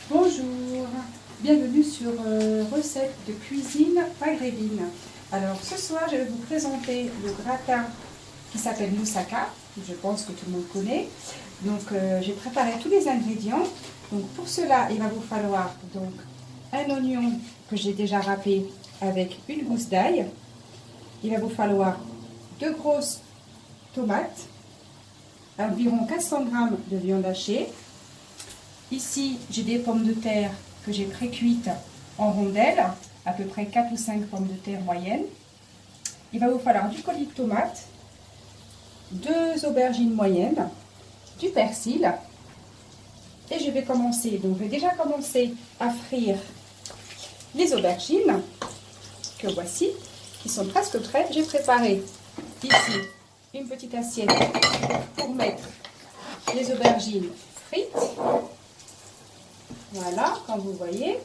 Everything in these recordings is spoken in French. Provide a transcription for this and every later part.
Bonjour, bienvenue sur recette de cuisine maghrébine. Alors ce soir je vais vous présenter le gratin qui s'appelle moussaka, je pense que tout le monde connaît. Donc j'ai préparé tous les ingrédients. Donc pour cela il va vous falloir donc un oignon que j'ai déjà râpé avec une gousse d'ail. Il va vous falloir 2 grosses tomates, environ 400 g de viande hachée. Ici, j'ai des pommes de terre que j'ai pré-cuites en rondelles, à peu près 4 ou 5 pommes de terre moyennes. Il va vous falloir du coulis de tomate, 2 aubergines moyennes, du persil. Et je vais déjà commencer à frire les aubergines, que voici, qui sont presque prêtes. J'ai préparé ici une petite assiette pour mettre les aubergines frites. Voilà, comme vous voyez.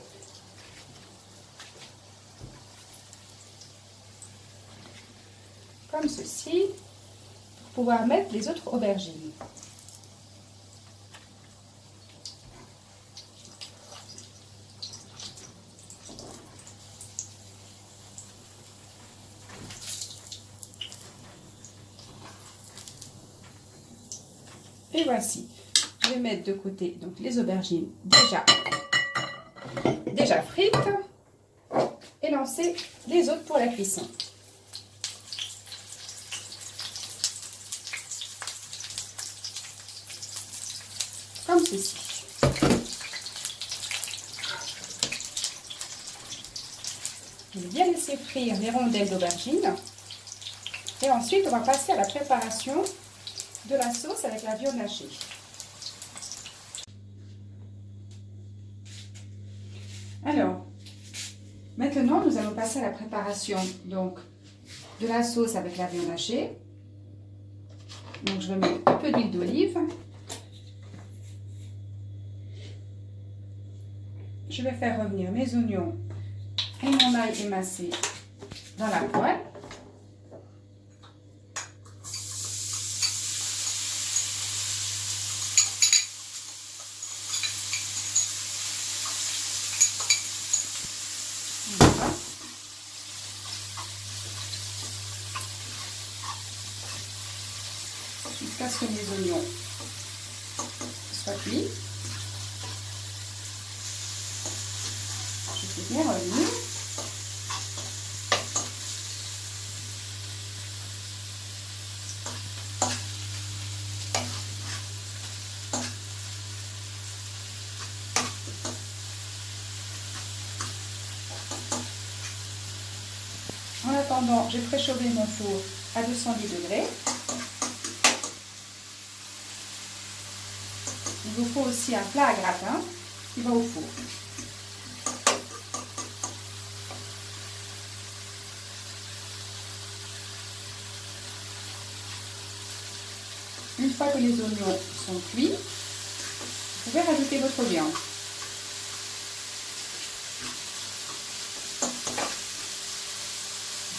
Comme ceci, pour pouvoir mettre les autres aubergines. Et voici, je vais mettre de côté donc les aubergines déjà frites et lancer les autres pour la cuisson. Comme ceci. Je vais bien laisser frire les rondelles d'aubergine. Et ensuite, on va passer à la préparation de la sauce avec la viande hachée. Alors, maintenant, nous allons passer à la préparation donc, de la sauce avec la viande hachée. Donc, je vais mettre un peu d'huile d'olive. Je vais faire revenir mes oignons et mon ail émincé dans la poêle. Voilà. Jusqu'à ce que mes oignons soient cuits. Je vais bien revenir. En attendant, j'ai préchauffé mon four à 210 degrés. Il vous faut aussi un plat à gratin qui va au four. Une fois que les oignons sont cuits, vous pouvez rajouter votre viande.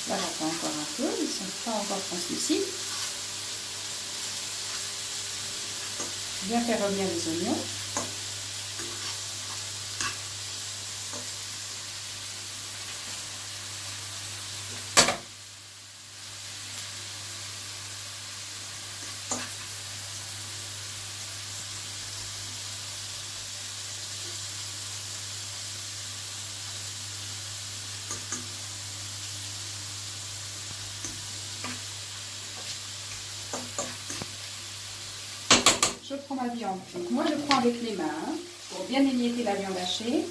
Là, j'attends encore un peu, ils ne sont pas encore translucides. Bien faire revenir les oignons. Je prends ma viande. Donc moi je prends avec les mains pour bien émietter la viande hachée,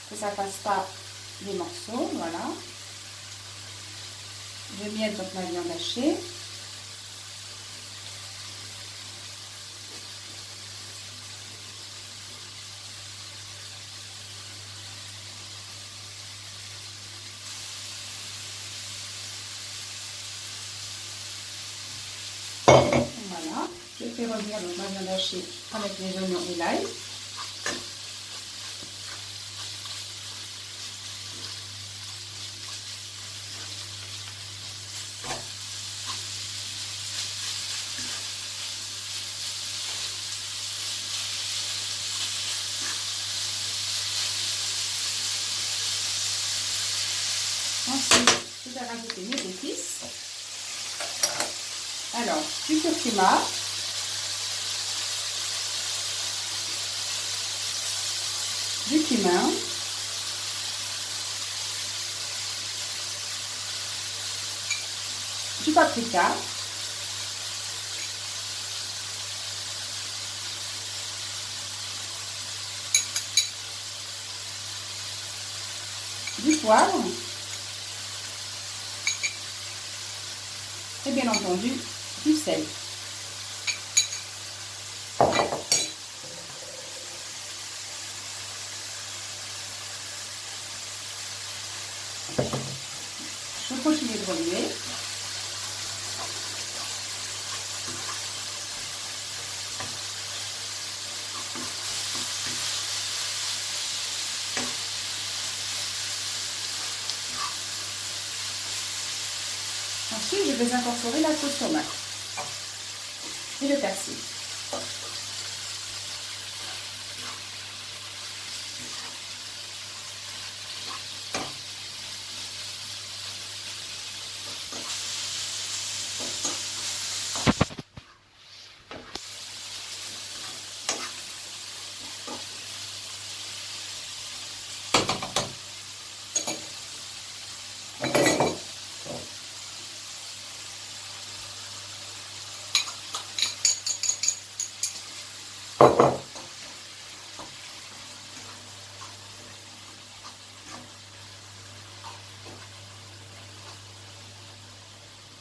que ça ne fasse pas des morceaux. Voilà. Je miette donc ma viande hachée. Voilà. Je fais revenir donc ma viande hachée avec les oignons et l'ail. vais rajouter mes épices. Alors, du curcuma, du cumin, du paprika, du poivre et bien entendu du sel. Je continue de remuer. Ensuite, je vais incorporer la sauce tomate et le persil.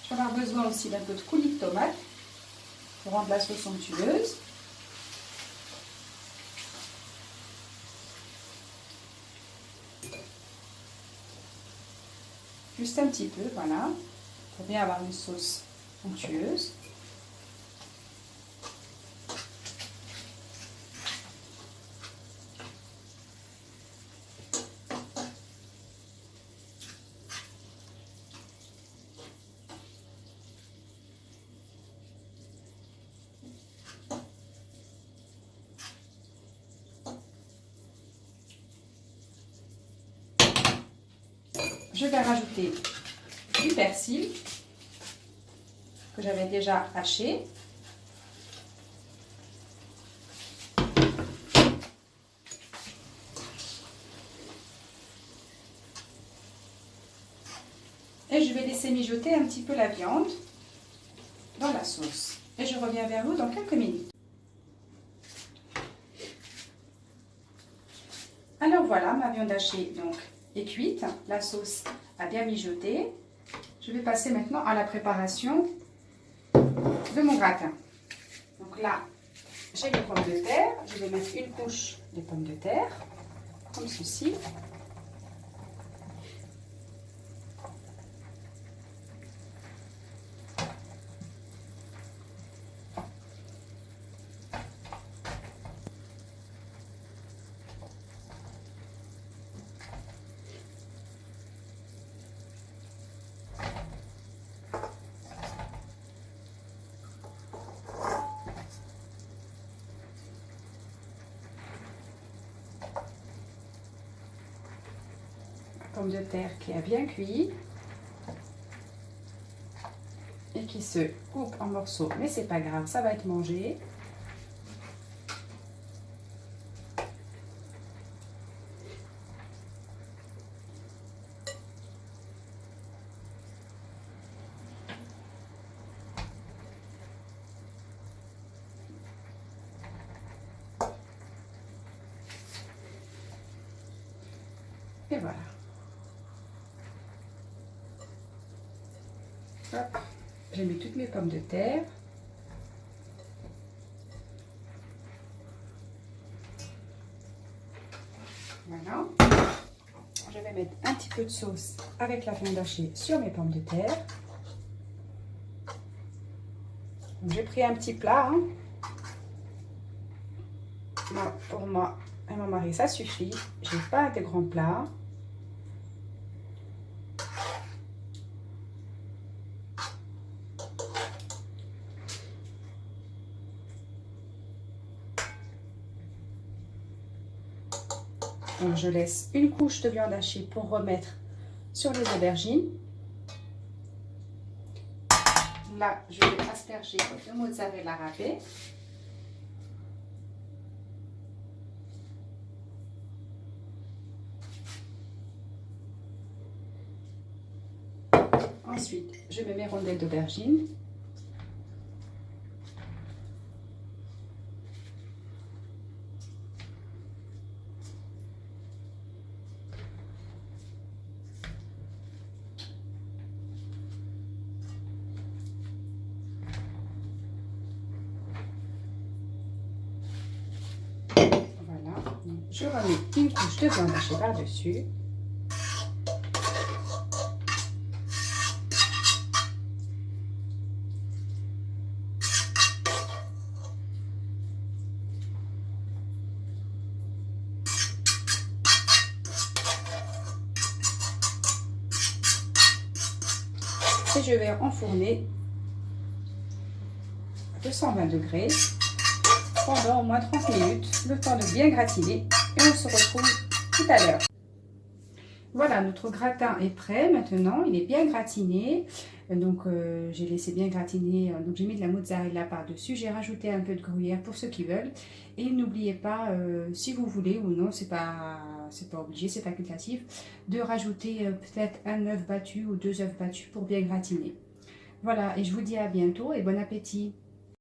Je vais avoir besoin aussi d'un peu de coulis de tomate pour rendre la sauce onctueuse. Juste un petit peu, voilà, pour bien avoir une sauce onctueuse. Je vais rajouter du persil que j'avais déjà haché. Et je vais laisser mijoter un petit peu la viande dans la sauce. Et je reviens vers vous dans quelques minutes. Alors voilà, ma viande hachée donc est cuite. La sauce a bien mijoté. Je vais passer maintenant à la préparation de mon gratin. Donc là, j'ai les pommes de terre. Je vais mettre une couche de pommes de terre, comme ceci. Pomme de terre qui a bien cuit et qui se coupe en morceaux, mais c'est pas grave, ça va être mangé. Et voilà. Hop, j'ai mis toutes mes pommes de terre. Voilà. Je vais mettre un petit peu de sauce avec la viande hachée sur mes pommes de terre. J'ai pris un petit plat. Hein. Moi, pour moi et mon mari, ça suffit. Je n'ai pas de grands plats. Donc je laisse une couche de viande hachée pour remettre sur les aubergines. là, je vais asperger de mozzarella râpé. Ensuite, je mets mes rondelles d'aubergine. Voilà, je remets une couche de blanc d'haché par-dessus. Et je vais enfourner à 220 degrés pendant au moins 30 minutes, le temps de bien gratiner, et on se retrouve tout à l'heure. Voilà, notre gratin est prêt maintenant, il est bien gratiné, donc j'ai laissé bien gratiner, donc j'ai mis de la mozzarella par-dessus, j'ai rajouté un peu de gruyère pour ceux qui veulent, et n'oubliez pas, si vous voulez ou non, c'est pas obligé, c'est facultatif, de rajouter peut-être un œuf battu ou 2 œufs battus pour bien gratiner. Voilà, et je vous dis à bientôt et bon appétit!